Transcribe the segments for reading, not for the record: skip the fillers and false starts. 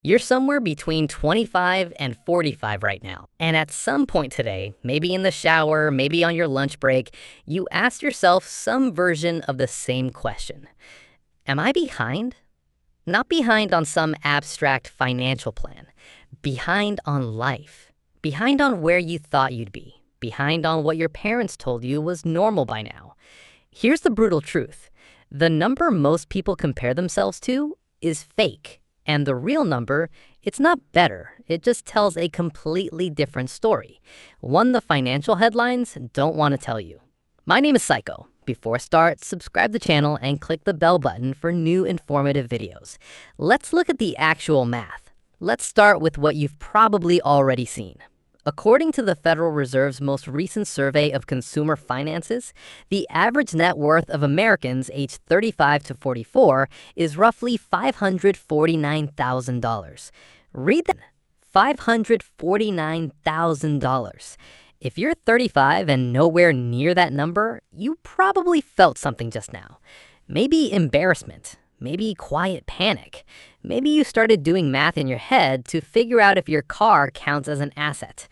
You're somewhere between 25 and 45 right now. And at some point today, maybe in the shower, maybe on your lunch break, you asked yourself some version of the same question. Am I behind? Not behind on some abstract financial plan. Behind on life. Behind on where you thought you'd be. Behind on what your parents told you was normal by now. Here's the brutal truth. The number most people compare themselves to is fake. And the real number, it's not better. It just tells a completely different story. One the financial headlines don't want to tell you. My name is Psycho. Before I start, subscribe to the channel and click the bell button for new informative videos. Let's look at the actual math. Let's start with what you've probably already seen. According to the Federal Reserve's most recent survey of consumer finances, the average net worth of Americans aged 35 to 44 is roughly $549,000. Read that, $549,000. If you're 35 and nowhere near that number, you probably felt something just now. Maybe embarrassment. Maybe quiet panic. Maybe you started doing math in your head to figure out if your car counts as an asset.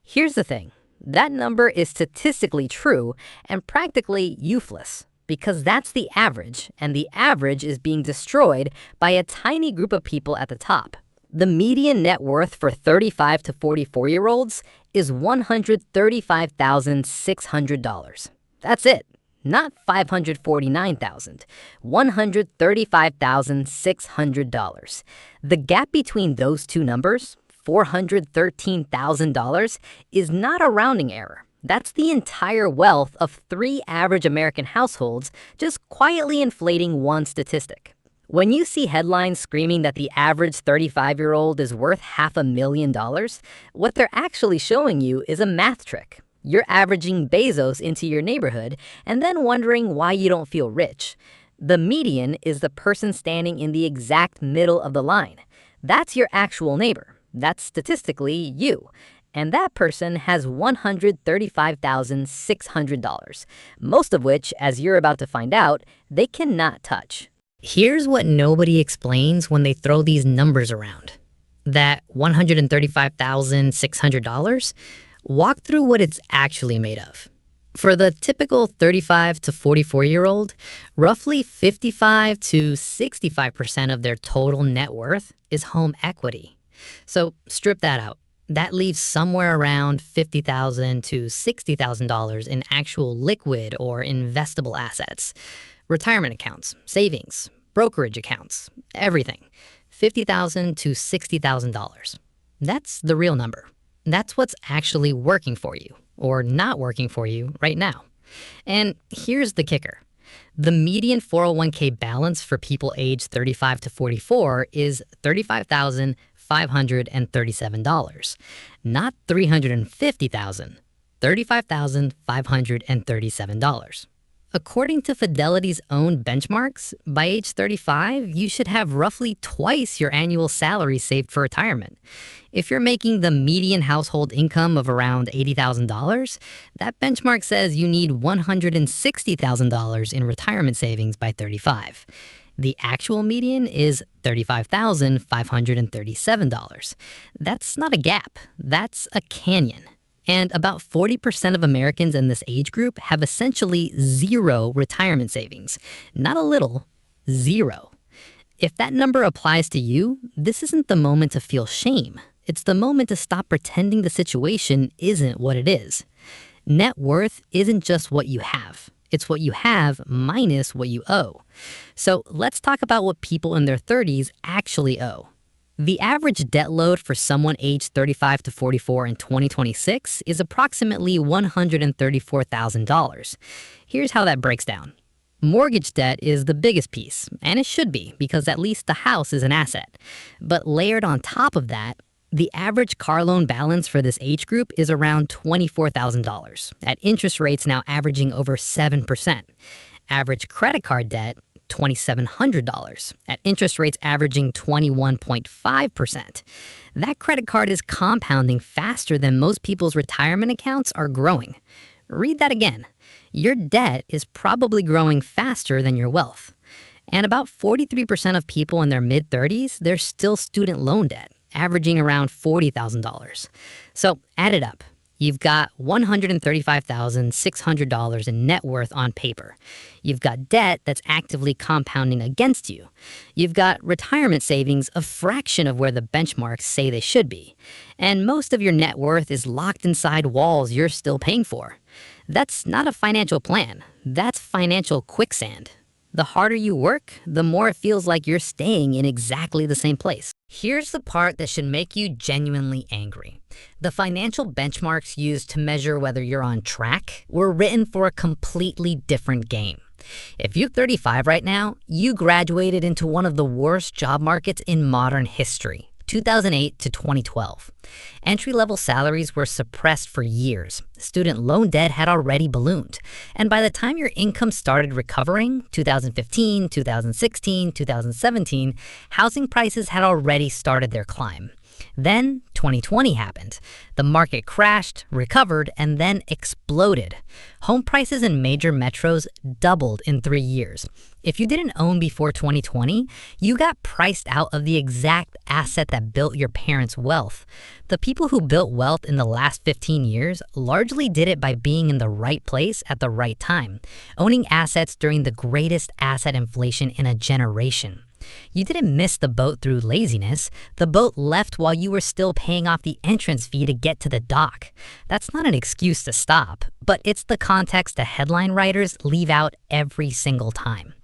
Here's the thing. That number is statistically true and practically useless because that's the average, and the average is being destroyed by a tiny group of people at the top. The median net worth for 35 to 44-year-olds is $135,600. That's it. Not $549,000, $135,600. The gap between those two numbers, $413,000, is not a rounding error. That's the entire wealth of 3 average American households just quietly inflating one statistic. When you see headlines screaming that the average 35-year-old is worth $500,000, what they're actually showing you is a math trick. You're averaging Bezos into your neighborhood and then wondering why you don't feel rich. The median is the person standing in the exact middle of the line. That's your actual neighbor. That's statistically you. And that person has $135,600, most of which, as you're about to find out, they cannot touch. Here's what nobody explains when they throw these numbers around. That $135,600? Walk through what it's actually made of. For the typical 35 to 44-year-old, roughly 55 to 65% of their total net worth is home equity. So strip that out. That leaves somewhere around $50,000 to $60,000 in actual liquid or investable assets. Retirement accounts, savings, brokerage accounts, everything. $50,000 to $60,000. That's the real number. That's what's actually working for you, or not working for you right now. And here's the kicker. The median 401k balance for people aged 35 to 44 is $35,537, not $350,000, $35,537. According to Fidelity's own benchmarks, by age 35, you should have roughly twice your annual salary saved for retirement. If you're making the median household income of around $80,000, that benchmark says you need $160,000 in retirement savings by 35. The actual median is $35,537. That's not a gap, that's a canyon. And about 40% of Americans in this age group have essentially zero retirement savings. Not a little, zero. If that number applies to you, this isn't the moment to feel shame. It's the moment to stop pretending the situation isn't what it is. Net worth isn't just what you have. It's what you have minus what you owe. So let's talk about what people in their 30s actually owe. The average debt load for someone aged 35 to 44 in 2026 is approximately $134,000. Here's how that breaks down. Mortgage debt is the biggest piece, and it should be because at least the house is an asset. But layered on top of that, the average car loan balance for this age group is around $24,000, at interest rates now averaging over 7%. Average credit card debt, $2,700, at interest rates averaging 21.5%. That credit card is compounding faster than most people's retirement accounts are growing. Read that again. Your debt is probably growing faster than your wealth. And about 43% of people in their mid-30s, they're still student loan debt, averaging around $40,000. So add it up. You've got $135,600 in net worth on paper. You've got debt that's actively compounding against you. You've got retirement savings a fraction of where the benchmarks say they should be. And most of your net worth is locked inside walls you're still paying for. That's not a financial plan. That's financial quicksand. The harder you work, the more it feels like you're staying in exactly the same place. Here's the part that should make you genuinely angry. The financial benchmarks used to measure whether you're on track were written for a completely different game. If you're 35 right now, you graduated into one of the worst job markets in modern history. 2008 to 2012. Entry-level salaries were suppressed for years. Student loan debt had already ballooned. And by the time your income started recovering, 2015, 2016, 2017, housing prices had already started their climb. Then 2020 happened. The market crashed, recovered, and then exploded. Home prices in major metros doubled in 3 years. If you didn't own before 2020, you got priced out of the exact asset that built your parents' wealth. The people who built wealth in the last 15 years largely did it by being in the right place at the right time, owning assets during the greatest asset inflation in a generation. You didn't miss the boat through laziness. The boat left while you were still paying off the entrance fee to get to the dock. That's not an excuse to stop, but it's the context the headline writers leave out every single time.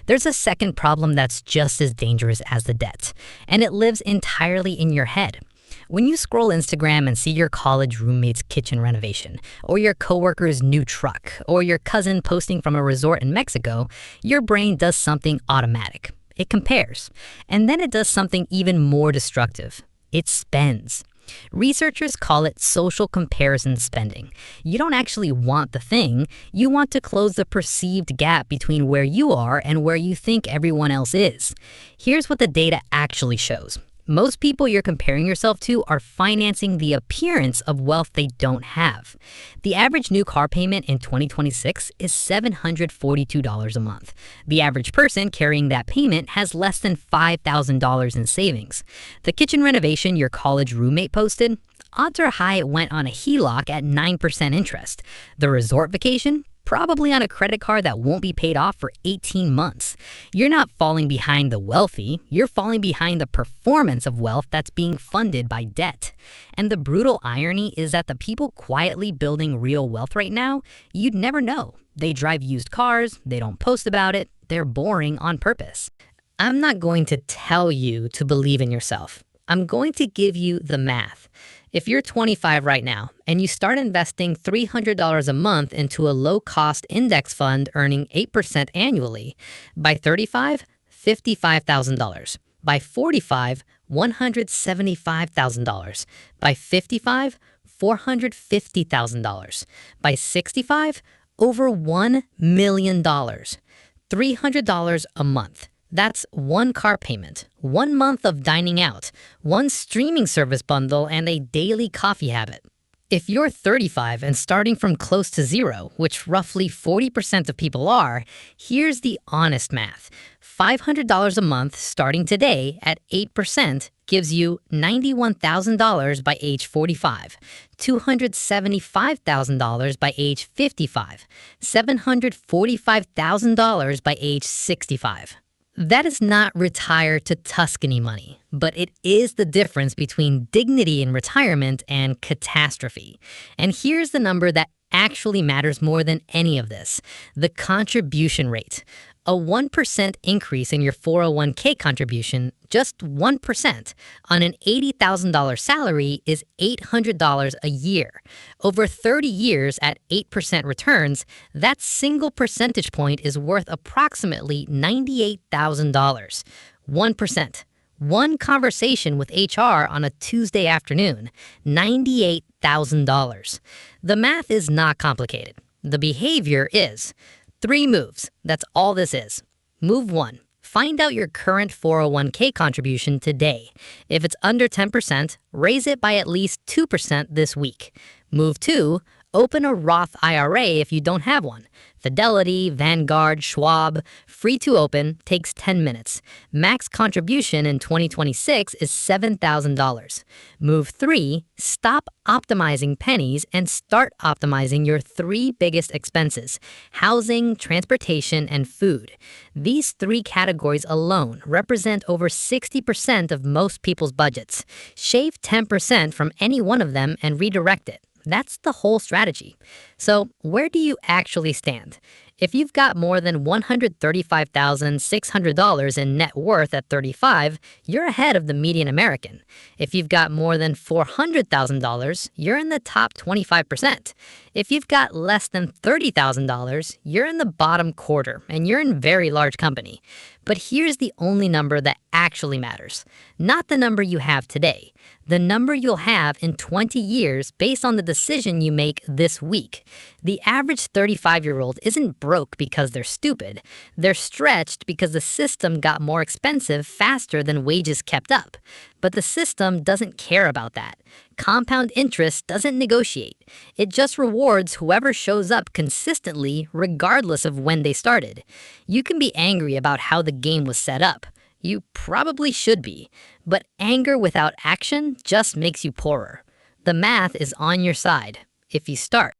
There's a second problem that's just as dangerous as the debt, and it lives entirely in your head. When you scroll Instagram and see your college roommate's kitchen renovation, or your coworker's new truck, or your cousin posting from a resort in Mexico, your brain does something automatic. It compares. And then it does something even more destructive. It spends. Researchers call it social comparison spending. You don't actually want the thing. You want to close the perceived gap between where you are and where you think everyone else is. Here's what the data actually shows. Most people you're comparing yourself to are financing the appearance of wealth they don't have. The average new car payment in 2026 is $742 a month. The average person carrying that payment has less than $5,000 in savings. The kitchen renovation your college roommate posted? Odds are high it went on a HELOC at 9% interest. The resort vacation? Probably on a credit card that won't be paid off for 18 months. You're not falling behind the wealthy, you're falling behind the performance of wealth that's being funded by debt. And the brutal irony is that the people quietly building real wealth right now, you'd never know. They drive used cars, they don't post about it, they're boring on purpose. I'm not going to tell you to believe in yourself. I'm going to give you the math. If you're 25 right now and you start investing $300 a month into a low-cost index fund earning 8% annually, by 35, $55,000. By 45, $175,000. By 55, $450,000. By 65, over $1 million. $300 a month. That's one car payment, 1 month of dining out, one streaming service bundle, and a daily coffee habit. If you're 35 and starting from close to zero, which roughly 40% of people are, here's the honest math. $500 a month starting today at 8% gives you $91,000 by age 45, $275,000 by age 55, $745,000 by age 65. That is not retire to Tuscany money, but it is the difference between dignity in retirement and catastrophe. And here's the number that actually matters more than any of this: the contribution rate. A 1% increase in your 401k contribution, just 1%, on an $80,000 salary is $800 a year. Over 30 years at 8% returns, that single percentage point is worth approximately $98,000. 1%. One conversation with HR on a Tuesday afternoon, $98,000. The math is not complicated. The behavior is. 3 moves. That's all this is. Move 1. Find out your current 401k contribution today. If it's under 10%, raise it by at least 2% this week. Move 2. Open a Roth IRA if you don't have one. Fidelity, Vanguard, Schwab, free to open, takes 10 minutes. Max contribution in 2026 is $7,000. Move 3, stop optimizing pennies and start optimizing your three biggest expenses: housing, transportation, and food. These three categories alone represent over 60% of most people's budgets. Shave 10% from any one of them and redirect it. That's the whole strategy. So, where do you actually stand? If you've got more than $135,600 in net worth at 35, you're ahead of the median American. If you've got more than $400,000, you're in the top 25%. If you've got less than $30,000, you're in the bottom quarter and you're in very large company. But here's the only number that actually matters. Not the number you have today, the number you'll have in 20 years based on the decision you make this week. The average 35-year-old isn't broke because they're stupid. They're stretched because the system got more expensive faster than wages kept up. But the system doesn't care about that. Compound interest doesn't negotiate. It just rewards whoever shows up consistently regardless of when they started. You can be angry about how the game was set up. You probably should be. But anger without action just makes you poorer. The math is on your side if you start.